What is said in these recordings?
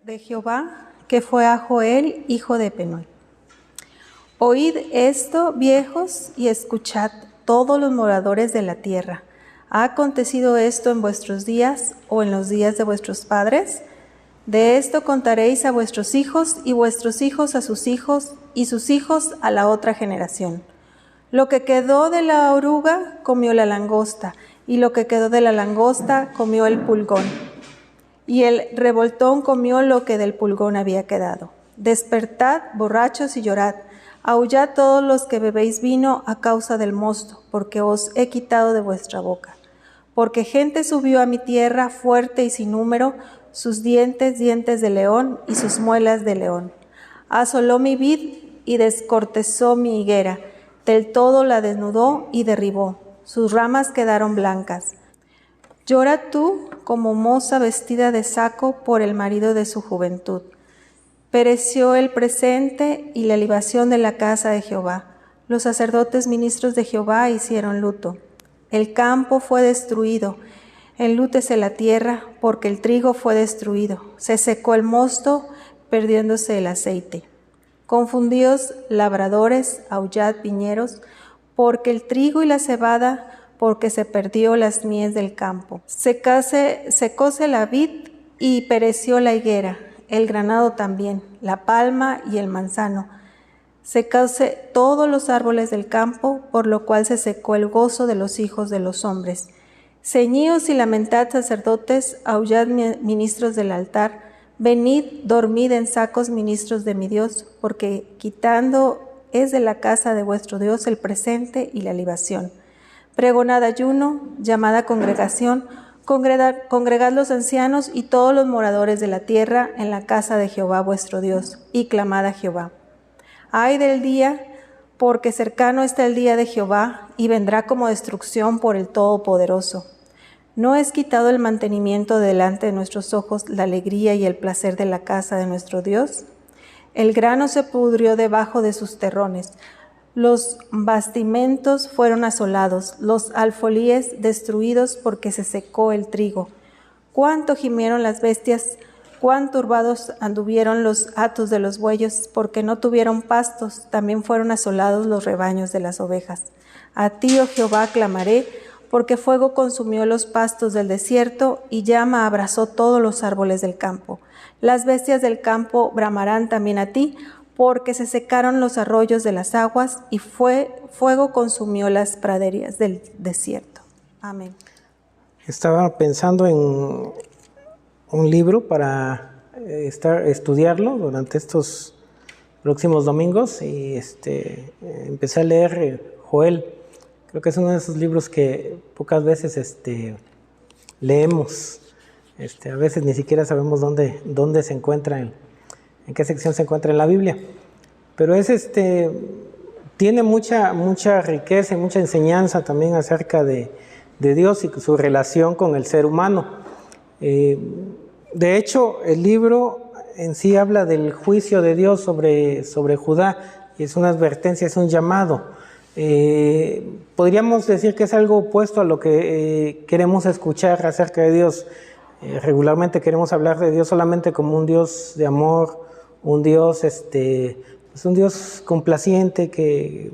de Jehová, que fue a Joel, hijo de Penuel. Oíd esto, viejos, y escuchad todos los moradores de la tierra. ¿Ha acontecido esto en vuestros días o en los días de vuestros padres? De esto contaréis a vuestros hijos y vuestros hijos a sus hijos y sus hijos a la otra generación. Lo que quedó de la oruga comió la langosta, y lo que quedó de la langosta comió el pulgón. Y el revoltón comió lo que del pulgón había quedado. Despertad, borrachos, y llorad. Aullad todos los que bebéis vino a causa del mosto, porque os he quitado de vuestra boca. Porque gente subió a mi tierra fuerte y sin número, sus dientes, dientes de león, y sus muelas de león. Asoló mi vid y descortezó mi higuera, del todo la desnudó y derribó. Sus ramas quedaron blancas. Llora tú como moza vestida de saco por el marido de su juventud. Pereció el presente y la libación de la casa de Jehová. Los sacerdotes ministros de Jehová hicieron luto. El campo fue destruido. Enlútese la tierra, porque el trigo fue destruido. Se secó el mosto, perdiéndose el aceite. Confundíos labradores, aullad viñeros, porque el trigo y la cebada, porque se perdió las mies del campo. Secóse la vid y pereció la higuera, el granado también, la palma y el manzano. Secóse todos los árboles del campo, por lo cual se secó el gozo de los hijos de los hombres. Ceñíos y lamentad, sacerdotes, aullad ministros del altar. Venid, dormid en sacos, ministros de mi Dios, porque quitando es de la casa de vuestro Dios el presente y la libación. Pregonad ayuno, llamada congregación, congregad los ancianos y todos los moradores de la tierra en la casa de Jehová vuestro Dios, y clamad a Jehová. Ay del día, porque cercano está el día de Jehová, y vendrá como destrucción por el Todopoderoso. ¿No es quitado el mantenimiento delante de nuestros ojos, la alegría y el placer de la casa de nuestro Dios? El grano se pudrió debajo de sus terrones. Los bastimentos fueron asolados, los alfolíes destruidos porque se secó el trigo. Cuánto gimieron las bestias, cuán turbados anduvieron los hatos de los bueyes, porque no tuvieron pastos, también fueron asolados los rebaños de las ovejas. A ti, oh Jehová, clamaré, porque fuego consumió los pastos del desierto y llama abrazó todos los árboles del campo. Las bestias del campo bramarán también a ti, porque se secaron los arroyos de las aguas y fuego consumió las praderas del desierto. Amén. Estaba pensando en un libro para estudiarlo durante estos próximos domingos y empecé a leer Joel. Creo que es uno de esos libros que pocas veces leemos. A veces ni siquiera sabemos dónde se encuentra, en qué sección se encuentra en la Biblia. Pero tiene mucha riqueza y mucha enseñanza también acerca de Dios y su relación con el ser humano. De hecho, el libro en sí habla del juicio de Dios sobre Judá, y es una advertencia, es un llamado. Podríamos decir que es algo opuesto a lo que queremos escuchar acerca de Dios. Regularmente queremos hablar de Dios solamente como un Dios de amor, un Dios, un Dios complaciente que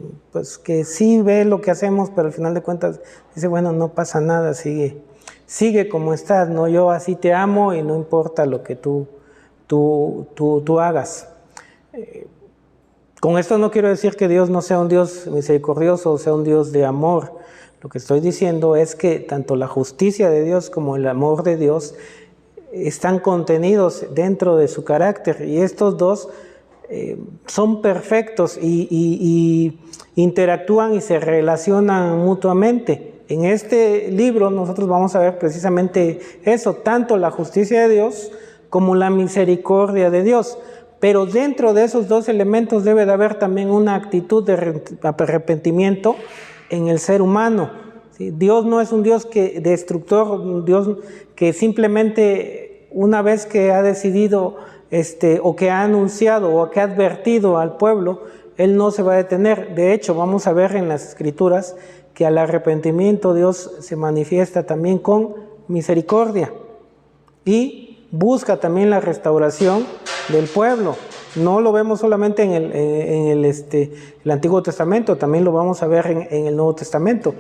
sí ve lo que hacemos, pero al final de cuentas dice, bueno, no pasa nada, sigue como estás, ¿no? Yo así te amo y no importa lo que tú hagas. Con esto no quiero decir que Dios no sea un Dios misericordioso o sea un Dios de amor. Lo que estoy diciendo es que tanto la justicia de Dios como el amor de Dios están contenidos dentro de su carácter, y estos dos son perfectos y interactúan y se relacionan mutuamente. En este libro nosotros vamos a ver precisamente eso, tanto la justicia de Dios como la misericordia de Dios. Pero dentro de esos dos elementos debe de haber también una actitud de arrepentimiento en el ser humano. ¿Sí? Dios no es un Dios destructor, un Dios que simplemente una vez que ha decidido o que ha anunciado o que ha advertido al pueblo, Él no se va a detener. De hecho, vamos a ver en las Escrituras que al arrepentimiento Dios se manifiesta también con misericordia y busca también la restauración del pueblo. No lo vemos solamente en el Antiguo Testamento, también lo vamos a ver en el Nuevo Testamento.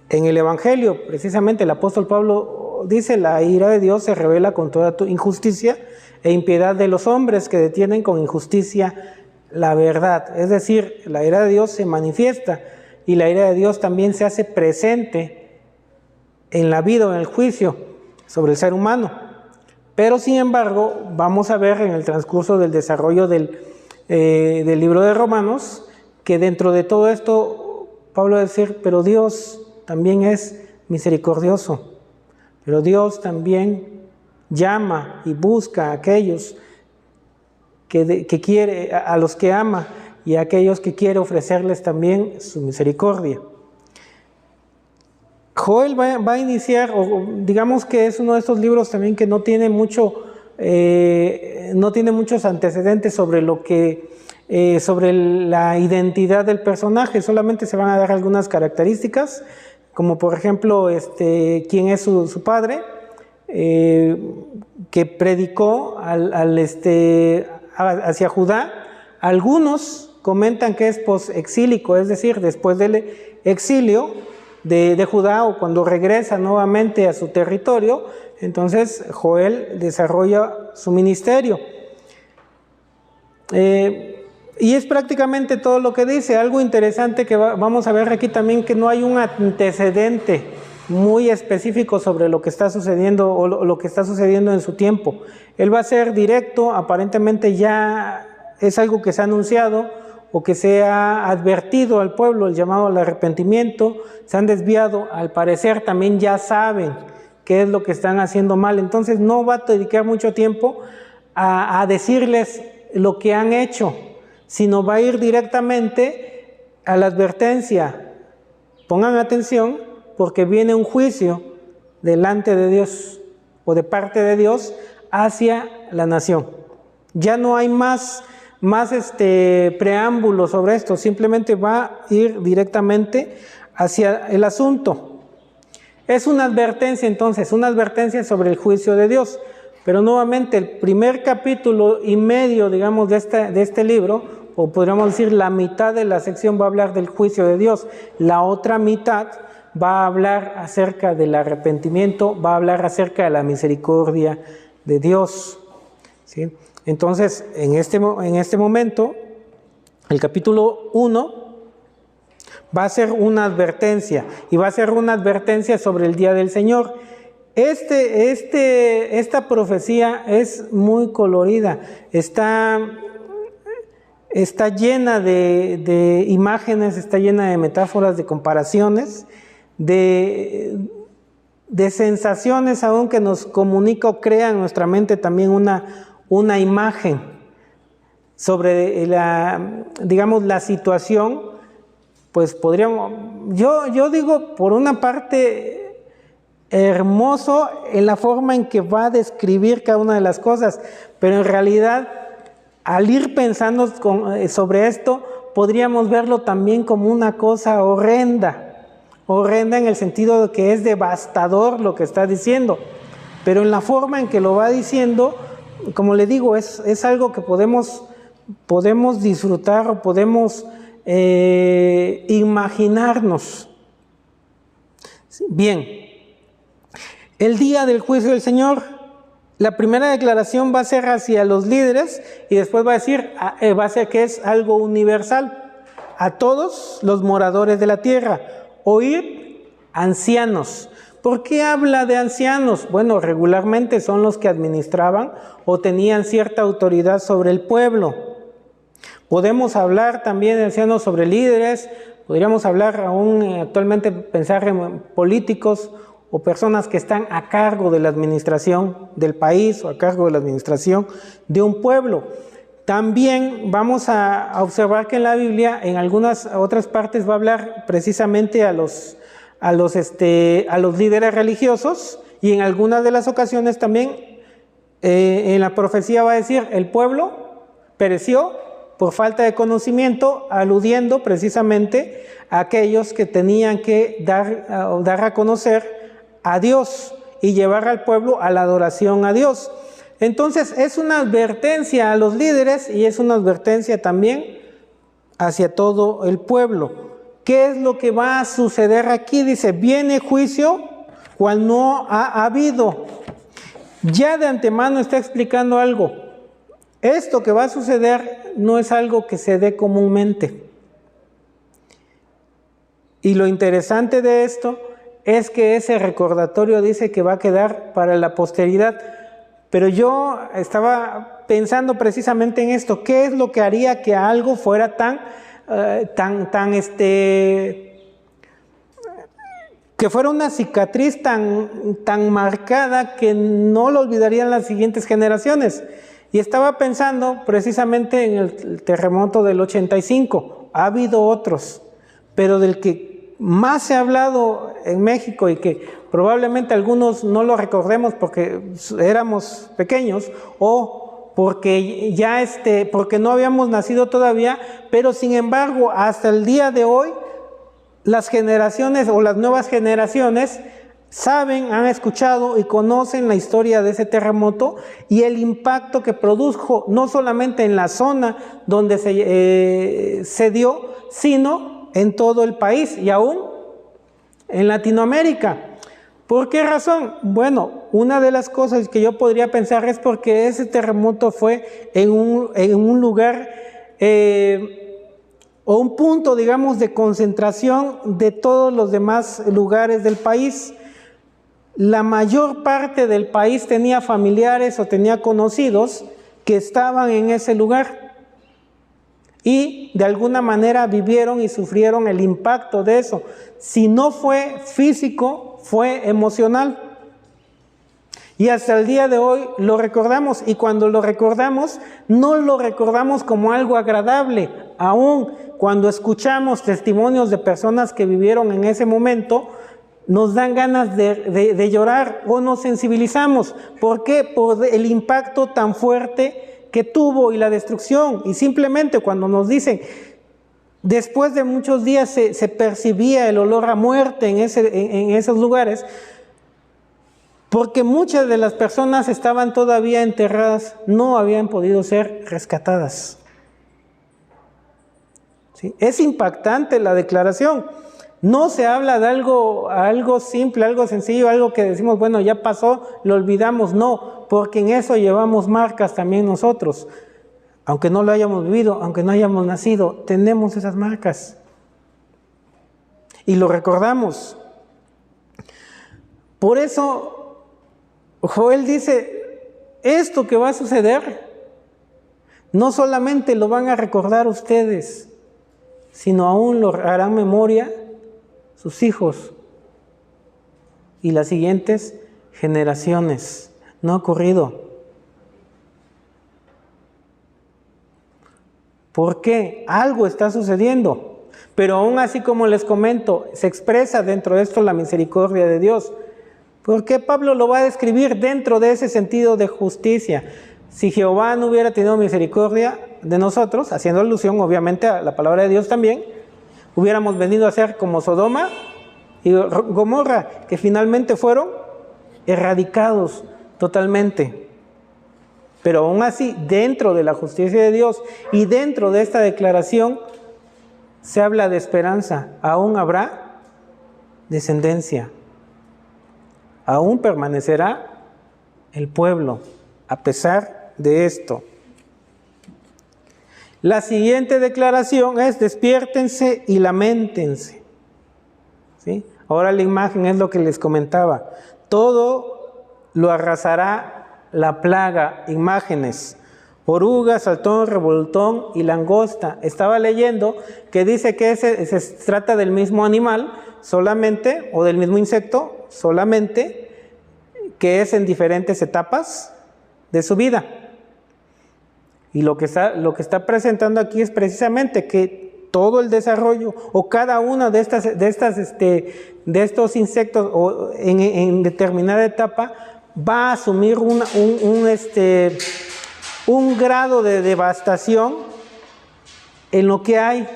En el Evangelio, precisamente el apóstol Pablo dice: la ira de Dios se revela con toda injusticia e impiedad de los hombres que detienen con injusticia la verdad. Es decir, la ira de Dios se manifiesta y la ira de Dios también se hace presente en la vida o en el juicio sobre el ser humano. Pero sin embargo, vamos a ver en el transcurso del desarrollo del libro de Romanos, que dentro de todo esto, Pablo va a decir: pero Dios también es misericordioso, pero Dios también llama y busca a aquellos que quiere, a los que ama, y a aquellos que quiere ofrecerles también su misericordia. Joel va a iniciar, o digamos que es uno de estos libros también que no tiene muchos antecedentes sobre sobre la identidad del personaje. Solamente se van a dar algunas características, como por ejemplo quién es su padre, que predicó hacia Judá. Algunos comentan que es posexílico, es decir, después del exilio de Judá, o cuando regresa nuevamente a su territorio, entonces Joel desarrolla su ministerio. Y es prácticamente todo lo que dice. Algo interesante que vamos a ver aquí también, que no hay un antecedente muy específico sobre lo que está sucediendo o lo que está sucediendo en su tiempo. Él va a ser directo, aparentemente ya es algo que se ha anunciado o que se ha advertido al pueblo, el llamado al arrepentimiento. Se han desviado, al parecer también ya saben qué es lo que están haciendo mal, entonces no va a dedicar mucho tiempo a decirles lo que han hecho, sino va a ir directamente a la advertencia: pongan atención, porque viene un juicio delante de Dios o de parte de Dios hacia la nación. Ya no hay más preámbulo sobre esto, simplemente va a ir directamente hacia el asunto. Es una advertencia entonces, una advertencia sobre el juicio de Dios. Pero nuevamente el primer capítulo y medio, digamos, de este libro, o podríamos decir la mitad de la sección, va a hablar del juicio de Dios. La otra mitad va a hablar acerca del arrepentimiento, va a hablar acerca de la misericordia de Dios, ¿sí? Entonces, en este momento, el capítulo 1 va a ser una advertencia, y va a ser una advertencia sobre el día del Señor. Esta profecía es muy colorida, está llena de imágenes, está llena de metáforas, de comparaciones, de sensaciones aún que nos comunica o crea en nuestra mente también una imagen sobre la situación. Pues podríamos, yo digo, por una parte, hermoso en la forma en que va a describir cada una de las cosas, pero en realidad, al ir pensando sobre esto, podríamos verlo también como una cosa horrenda en el sentido de que es devastador lo que está diciendo, pero en la forma en que lo va diciendo, como le digo, es algo que podemos disfrutar o podemos imaginarnos. Bien, el día del juicio del Señor, la primera declaración va a ser hacia los líderes, y después va a ser que es algo universal a todos los moradores de la tierra. Oíd, ancianos. ¿Por qué habla de ancianos? Bueno, regularmente son los que administraban o tenían cierta autoridad sobre el pueblo. Podemos hablar también de ancianos sobre líderes, podríamos hablar aún actualmente, pensar en políticos o personas que están a cargo de la administración del país o a cargo de la administración de un pueblo. También vamos a observar que en la Biblia, en algunas otras partes, va a hablar precisamente a los líderes religiosos, y en algunas de las ocasiones también en la profecía va a decir: el pueblo pereció por falta de conocimiento, aludiendo precisamente a aquellos que tenían que dar a conocer a Dios y llevar al pueblo a la adoración a Dios. Entonces es una advertencia a los líderes y es una advertencia también hacia todo el pueblo. ¿Qué es lo que va a suceder aquí? Dice, viene juicio cual no ha habido. Ya de antemano está explicando algo. Esto que va a suceder no es algo que se dé comúnmente. Y lo interesante de esto es que ese recordatorio dice que va a quedar para la posteridad. Pero yo estaba pensando precisamente en esto. ¿Qué es lo que haría que algo fuera que fuera una cicatriz tan marcada que no lo olvidarían las siguientes generaciones? Y estaba pensando precisamente en el terremoto del 85. Ha habido otros, pero del que más se ha hablado en México y que probablemente algunos no lo recordemos porque éramos pequeños o porque porque no habíamos nacido todavía, pero sin embargo hasta el día de hoy las generaciones o las nuevas generaciones saben, han escuchado y conocen la historia de ese terremoto y el impacto que produjo no solamente en la zona donde se dio, sino en todo el país y aún en Latinoamérica. ¿Por qué razón? Bueno, una de las cosas que yo podría pensar es porque ese terremoto fue en un lugar o un punto, digamos, de concentración de todos los demás lugares del país. La mayor parte del país tenía familiares o tenía conocidos que estaban en ese lugar y de alguna manera vivieron y sufrieron el impacto de eso. Si no fue físico, fue emocional. Y hasta el día de hoy lo recordamos, y cuando lo recordamos, no lo recordamos como algo agradable. Aún cuando escuchamos testimonios de personas que vivieron en ese momento, nos dan ganas de llorar o nos sensibilizamos. ¿Por qué? Por el impacto tan fuerte que tuvo y la destrucción. Y simplemente cuando nos dicen, después de muchos días se percibía el olor a muerte en esos lugares, porque muchas de las personas estaban todavía enterradas, no habían podido ser rescatadas. ¿Sí? Es impactante la declaración. No se habla de algo simple, algo sencillo, algo que decimos, bueno, ya pasó, lo olvidamos. No, porque en eso llevamos marcas también nosotros. Aunque no lo hayamos vivido, aunque no hayamos nacido, tenemos esas marcas. Y lo recordamos. Por eso Joel dice, esto que va a suceder, no solamente lo van a recordar ustedes, sino aún lo harán memoria sus hijos y las siguientes generaciones. No ha ocurrido. ¿Por qué? Algo está sucediendo. Pero aún así, como les comento, se expresa dentro de esto la misericordia de Dios. ¿Por qué Pablo lo va a describir dentro de ese sentido de justicia? Si Jehová no hubiera tenido misericordia de nosotros, haciendo alusión obviamente a la palabra de Dios también, hubiéramos venido a ser como Sodoma y Gomorra, que finalmente fueron erradicados totalmente. Pero aún así, dentro de la justicia de Dios y dentro de esta declaración, se habla de esperanza. Aún habrá descendencia. Aún permanecerá el pueblo, a pesar de esto. La siguiente declaración es: despiértense y lamentense. ¿Sí? Ahora la imagen es lo que les comentaba. Todo lo arrasará la plaga, imágenes, oruga, saltón, revoltón y langosta. Estaba leyendo que dice que se trata del mismo animal solamente, o del mismo insecto solamente, que es en diferentes etapas de su vida. Y lo que está presentando aquí es precisamente que todo el desarrollo un cada una de estos insectos o en determinada etapa va a asumir un grado de devastación en lo que hay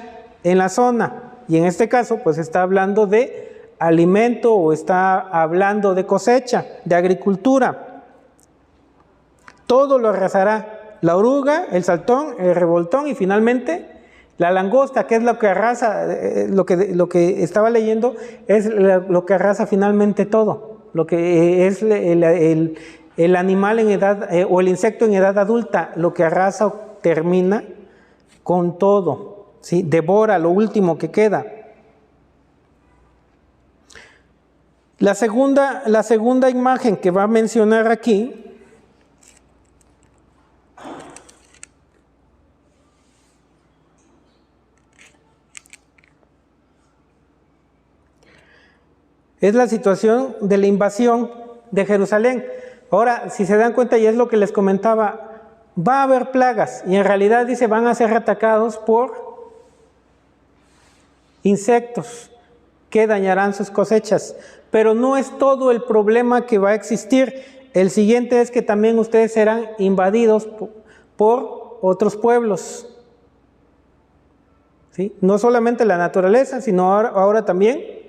en la zona. Y en este caso, pues está hablando de alimento o está hablando de cosecha, de agricultura. todo lo arrasará. La oruga, el saltón, el revoltón y finalmente la langosta, que es lo que arrasa, lo que estaba leyendo, es lo que arrasa finalmente todo. Lo que es el animal en edad, o el insecto en edad adulta, lo que arrasa o termina con todo, ¿sí? Devora lo último que queda. La segunda imagen que va a mencionar aquí es la situación de la invasión de Jerusalén. Ahora, si se dan cuenta, y es lo que les comentaba, va a haber plagas, y en realidad dice, van a ser atacados por insectos que dañarán sus cosechas. Pero no es todo el problema que va a existir. El siguiente es que también ustedes serán invadidos por otros pueblos. ¿Sí? No solamente la naturaleza, sino ahora también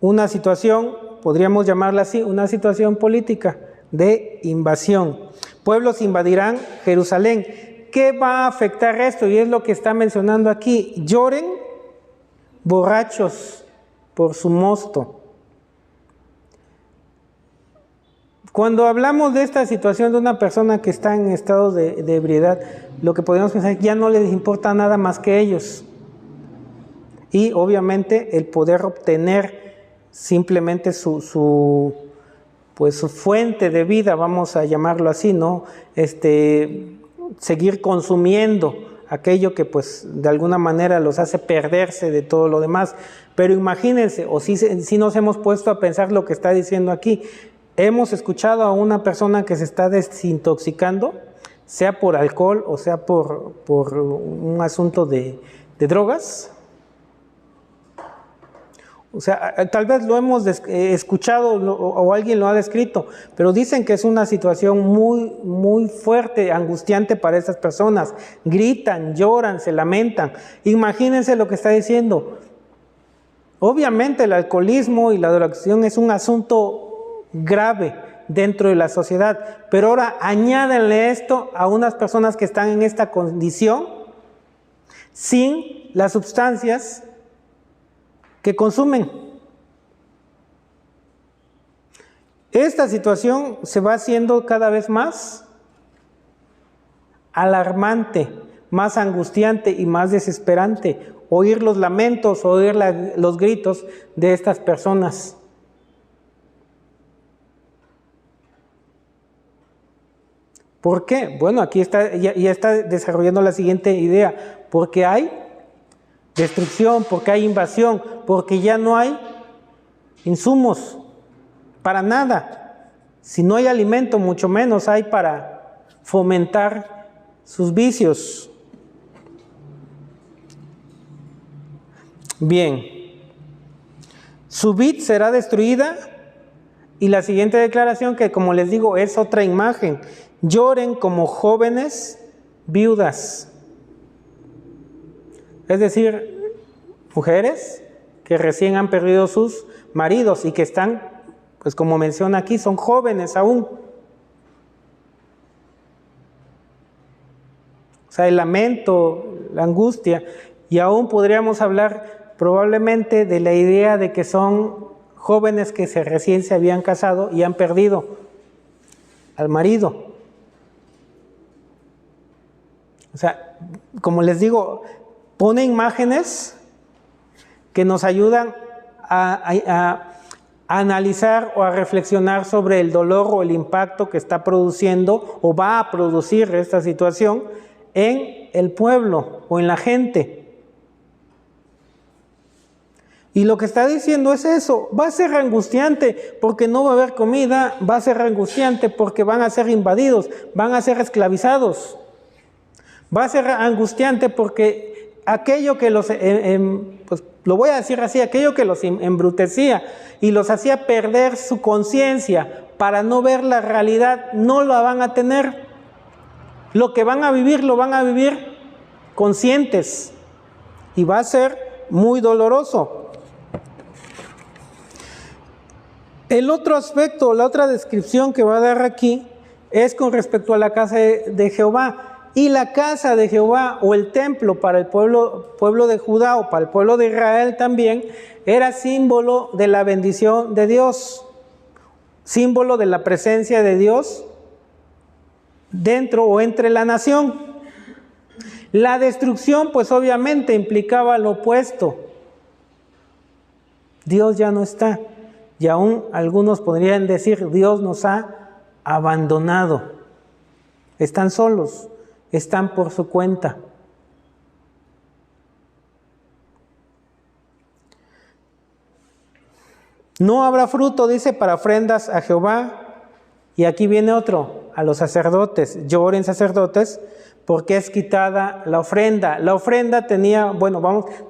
una situación, podríamos llamarla así, una situación política de invasión. Pueblos invadirán Jerusalén. ¿Qué va a afectar esto? Y es lo que está mencionando aquí. Lloren borrachos por su mosto. Cuando hablamos de esta situación de una persona que está en estado de ebriedad, lo que podemos pensar es que ya no les importa nada más que ellos. Y obviamente el poder obtener simplemente su fuente de vida, vamos a llamarlo así, ¿no? Seguir consumiendo aquello que pues de alguna manera los hace perderse de todo lo demás. Pero imagínense, o si nos hemos puesto a pensar lo que está diciendo aquí, hemos escuchado a una persona que se está desintoxicando, sea por alcohol o sea por un asunto de drogas. O sea, tal vez lo hemos escuchado o alguien lo ha descrito, pero dicen que es una situación muy, muy fuerte, angustiante para estas personas. Gritan, lloran, se lamentan. Imagínense lo que está diciendo. Obviamente el alcoholismo y la drogadicción es un asunto grave dentro de la sociedad, pero ahora añádenle esto a unas personas que están en esta condición sin las sustancias que consumen. Esta situación se va haciendo cada vez más alarmante, más angustiante y más desesperante. Oír los lamentos, oír los gritos de estas personas. ¿Por qué? Bueno, aquí ya está desarrollando la siguiente idea. Porque hay destrucción, porque hay invasión, porque ya no hay insumos para nada. Si no hay alimento, mucho menos hay para fomentar sus vicios. Bien, su vid será destruida, y la siguiente declaración, que como les digo es otra imagen: lloren como jóvenes viudas. Es decir, mujeres que recién han perdido sus maridos y que están, pues como menciona aquí, son jóvenes aún. O sea, el lamento, la angustia, y aún podríamos hablar probablemente de la idea de que son jóvenes que recién se habían casado y han perdido al marido. O sea, como les digo, pone imágenes que nos ayudan a analizar o a reflexionar sobre el dolor o el impacto que está produciendo o va a producir esta situación en el pueblo o en la gente. Y lo que está diciendo es eso: va a ser angustiante porque no va a haber comida, va a ser angustiante porque van a ser invadidos, van a ser esclavizados. Va a ser angustiante porque aquello que los, pues lo voy a decir así, aquello que los embrutecía y los hacía perder su conciencia para no ver la realidad, no la van a tener. Lo que van a vivir, lo van a vivir conscientes y va a ser muy doloroso. El otro aspecto, la otra descripción que va a dar aquí es con respecto a la casa de Jehová. Y la casa de Jehová, o el templo para el pueblo de Judá, o para el pueblo de Israel también, era símbolo de la bendición de Dios, símbolo de la presencia de Dios dentro o entre la nación. La destrucción, pues obviamente implicaba lo opuesto. Dios ya no está, y aún algunos podrían decir, Dios nos ha abandonado. Están solos, están por su cuenta. No habrá fruto, dice, para ofrendas a Jehová. Y aquí viene otro, a los sacerdotes. Lloren, sacerdotes, porque es quitada la ofrenda. La ofrenda tenía,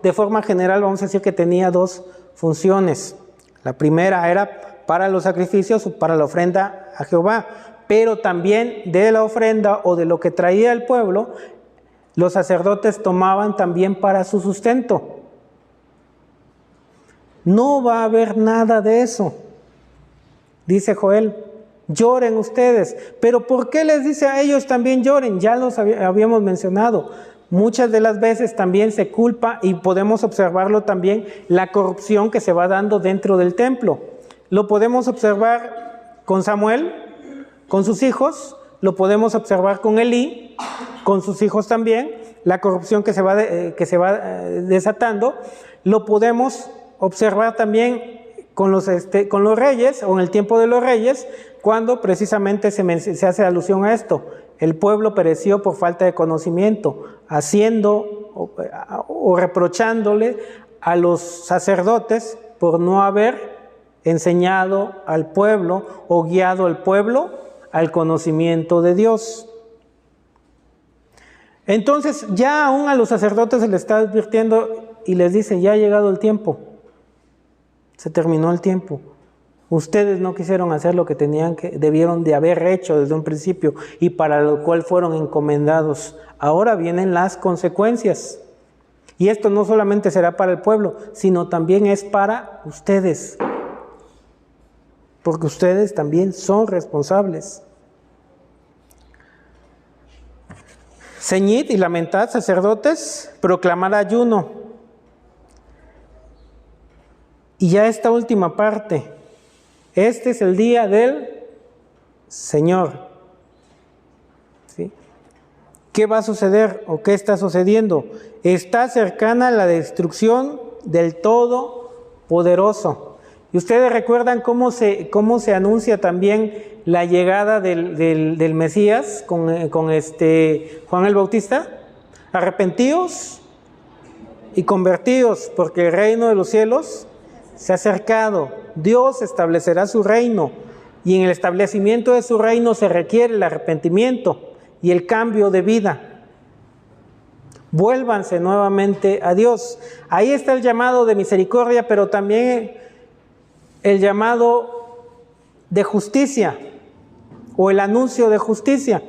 de forma general vamos a decir que tenía dos funciones. La primera era para los sacrificios o para la ofrenda a Jehová, pero también de la ofrenda o de lo que traía el pueblo, los sacerdotes tomaban también para su sustento. No va a haber nada de eso, dice Joel. Lloren ustedes. Pero ¿por qué les dice a ellos también lloren? Ya los habíamos mencionado. Muchas de las veces también se culpa, y podemos observarlo también, la corrupción que se va dando dentro del templo. Lo podemos observar con Samuel, con sus hijos, lo podemos observar con Elí, con sus hijos también, la corrupción que se va desatando. Lo podemos observar también con los reyes, o en el tiempo de los reyes, cuando precisamente se hace alusión a esto. El pueblo pereció por falta de conocimiento, haciendo o reprochándole a los sacerdotes por no haber enseñado al pueblo o guiado al pueblo al conocimiento de Dios. Entonces ya aún a los sacerdotes se les está advirtiendo y les dice, ya ha llegado el tiempo, se terminó el tiempo. Ustedes no quisieron hacer lo que debieron de haber hecho desde un principio, y para lo cual fueron encomendados. Ahora vienen las consecuencias. Y esto no solamente será para el pueblo, sino también es para ustedes. Porque ustedes también son responsables. Ceñid y lamentad, sacerdotes, proclamad ayuno. Y ya esta última parte. Este es el día del Señor. ¿Sí? ¿Qué va a suceder o qué está sucediendo? Está cercana la destrucción del Todopoderoso. Y ustedes recuerdan cómo se anuncia también la llegada del Mesías con Juan el Bautista. Arrepentíos y convertíos, porque el reino de los cielos se ha acercado. Dios establecerá su reino, y en el establecimiento de su reino se requiere el arrepentimiento y el cambio de vida. Vuélvanse nuevamente a Dios. Ahí está el llamado de misericordia, pero también el llamado de justicia, o el anuncio de justicia.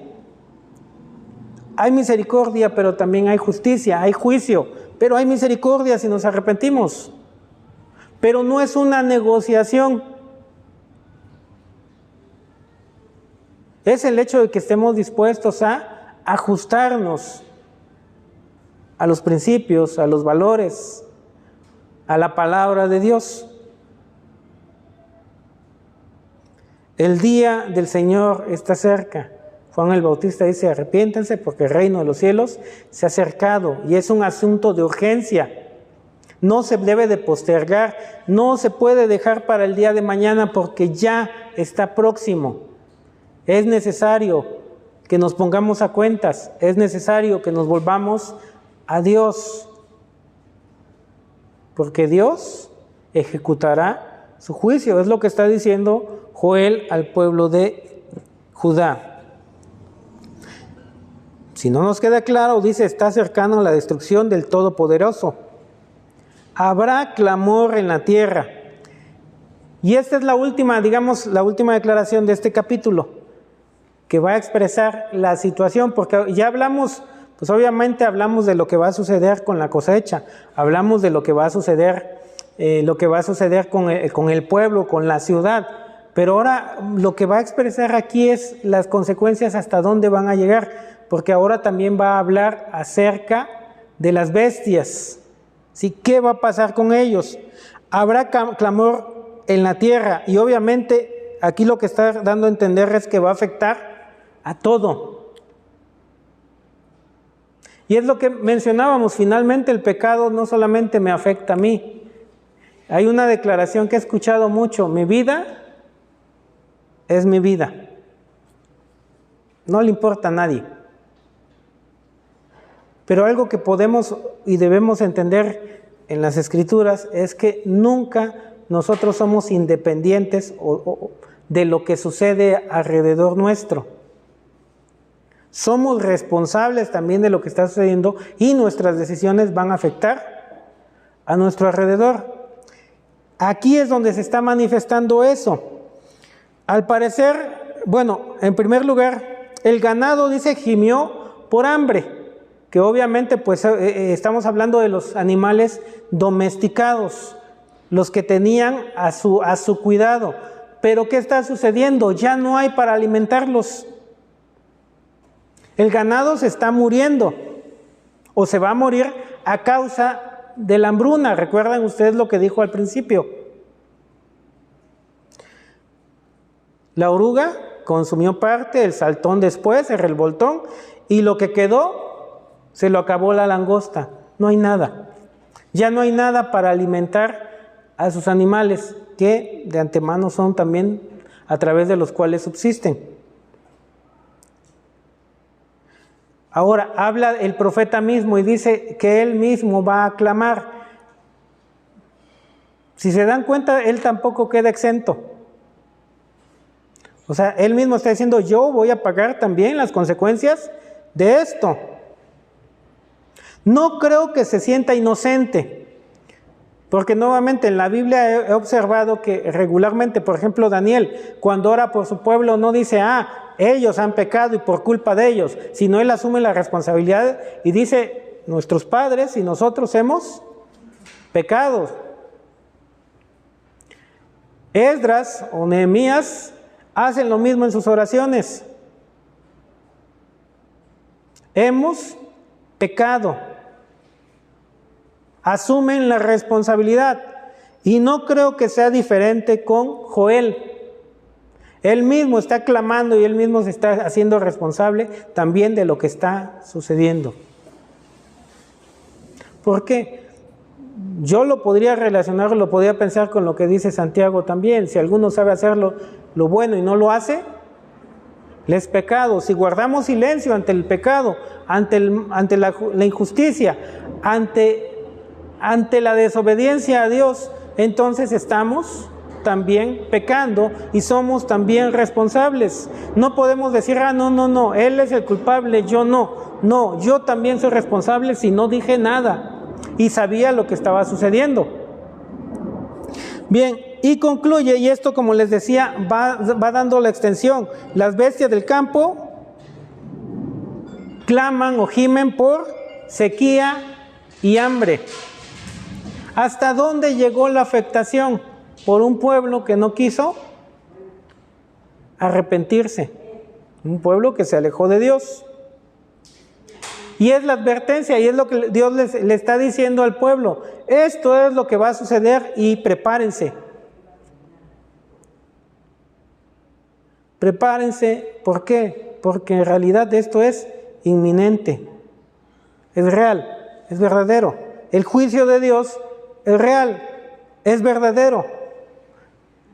Hay misericordia, pero también hay justicia, hay juicio, pero hay misericordia si nos arrepentimos. Pero no es una negociación. Es el hecho de que estemos dispuestos a ajustarnos a los principios, a los valores, a la palabra de Dios. El día del Señor está cerca. Juan el Bautista dice, arrepiéntanse porque el reino de los cielos se ha acercado, y es un asunto de urgencia. No se debe de postergar, no se puede dejar para el día de mañana porque ya está próximo. Es necesario que nos pongamos a cuentas, es necesario que nos volvamos a Dios, porque Dios ejecutará su juicio. Es lo que está diciendo Joel al pueblo de Judá. Si no nos queda claro, dice, está cercano la destrucción del Todopoderoso. Habrá clamor en la tierra. Y esta es la última declaración de este capítulo, que va a expresar la situación, porque ya hablamos, pues obviamente hablamos de lo que va a suceder con la cosecha, hablamos de lo que va a suceder con el pueblo, con la ciudad, Pero ahora lo que va a expresar aquí es las consecuencias hasta dónde van a llegar, porque ahora también va a hablar acerca de las bestias. ¿Sí? ¿Qué va a pasar con ellos? Habrá clamor en la tierra, y obviamente aquí lo que está dando a entender es que va a afectar a todo. Y es lo que mencionábamos, finalmente el pecado no solamente me afecta a mí. Hay una declaración que he escuchado mucho: mi vida es mi vida, no le importa a nadie. Pero algo que podemos y debemos entender en las Escrituras es que nunca nosotros somos independientes de lo que sucede alrededor nuestro. Somos responsables también de lo que está sucediendo, y nuestras decisiones van a afectar a nuestro alrededor. Aquí es donde se está manifestando eso. Al parecer, bueno, en primer lugar, el ganado, dice, gimió por hambre, que obviamente pues estamos hablando de los animales domesticados, los que tenían a su cuidado. Pero ¿qué está sucediendo? Ya no hay para alimentarlos. El ganado se está muriendo, o se va a morir a causa de la hambruna. ¿Recuerdan ustedes lo que dijo al principio? La oruga consumió parte, el saltón después, el revoltón, y lo que quedó se lo acabó la langosta. No hay nada. Ya no hay nada para alimentar a sus animales, que de antemano son también a través de los cuales subsisten. Ahora habla el profeta mismo y dice que él mismo va a clamar. Si se dan cuenta, él tampoco queda exento. O sea, él mismo está diciendo: yo voy a pagar también las consecuencias de esto. No creo que se sienta inocente, porque nuevamente en la Biblia he observado que regularmente, por ejemplo, Daniel, cuando ora por su pueblo, no dice: ellos han pecado y por culpa de ellos, sino él asume la responsabilidad y dice: nuestros padres y nosotros hemos pecado. Esdras o Nehemías hacen lo mismo en sus oraciones. Hemos pecado. Asumen la responsabilidad. Y no creo que sea diferente con Joel. Él mismo está clamando y él mismo se está haciendo responsable también de lo que está sucediendo. ¿Por qué? Yo lo podría relacionar, lo podría pensar con lo que dice Santiago también. Si alguno sabe hacerlo lo bueno y no lo hace, le es pecado. Si guardamos silencio ante el pecado, ante la injusticia, ante la desobediencia a Dios, entonces estamos también pecando y somos también responsables. No podemos decir: no, él es el culpable, yo no. No, yo también soy responsable si no dije nada y sabía lo que estaba sucediendo. Bien, y concluye, y esto, como les decía, va dando la extensión. Las bestias del campo claman o gimen por sequía y hambre. ¿Hasta dónde llegó la afectación? Por un pueblo que no quiso arrepentirse, un pueblo que se alejó de Dios. Y es la advertencia, y es lo que Dios le está diciendo al pueblo: esto es lo que va a suceder y prepárense. Prepárense, ¿por qué? Porque en realidad esto es inminente, es real, es verdadero. El juicio de Dios es real, es verdadero.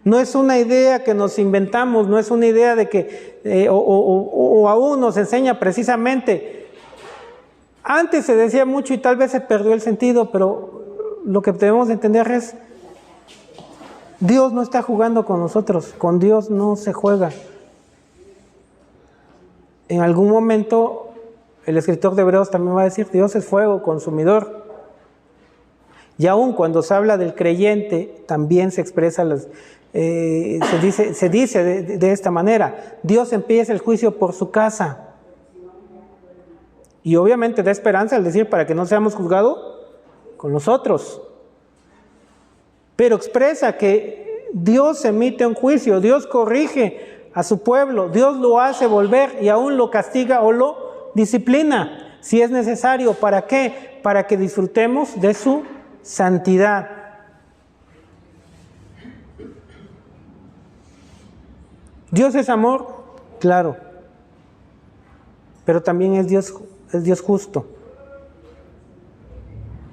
No es una idea que nos inventamos, no es una idea de que, o aún nos enseña precisamente. Antes se decía mucho y tal vez se perdió el sentido, pero lo que debemos entender es: Dios no está jugando con nosotros, con Dios no se juega. En algún momento el escritor de Hebreos también va a decir: Dios es fuego consumidor. Y aún cuando se habla del creyente, también se expresa, se dice de esta manera: Dios empieza el juicio por su casa. Y obviamente da esperanza al decir: para que no seamos juzgados con nosotros. Pero expresa que Dios emite un juicio, Dios corrige a su pueblo, Dios lo hace volver y aún lo castiga o lo disciplina, si es necesario. ¿Para qué? Para que disfrutemos de su santidad. ¿Dios es amor? Claro. Pero también es Dios justo.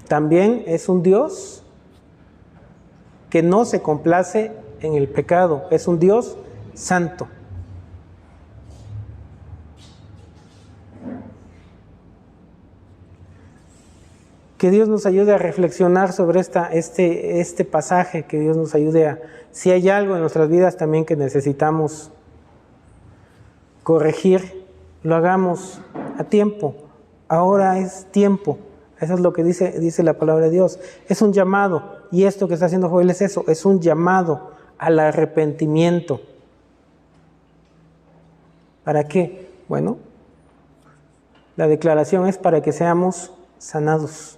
También es un Dios que no se complace en el pecado. Es un Dios santo. Que Dios nos ayude a reflexionar sobre este pasaje, que Dios nos ayude si hay algo en nuestras vidas también que necesitamos corregir, lo hagamos a tiempo. Ahora es tiempo. Eso es lo que dice la palabra de Dios. Es un llamado, y esto que está haciendo Joel es eso, es un llamado al arrepentimiento. ¿Para qué? Bueno, la declaración es para que seamos sanados,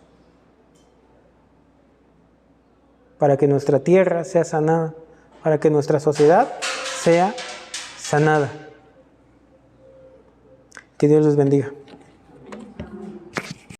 para que nuestra tierra sea sanada, para que nuestra sociedad sea sanada. Que Dios los bendiga.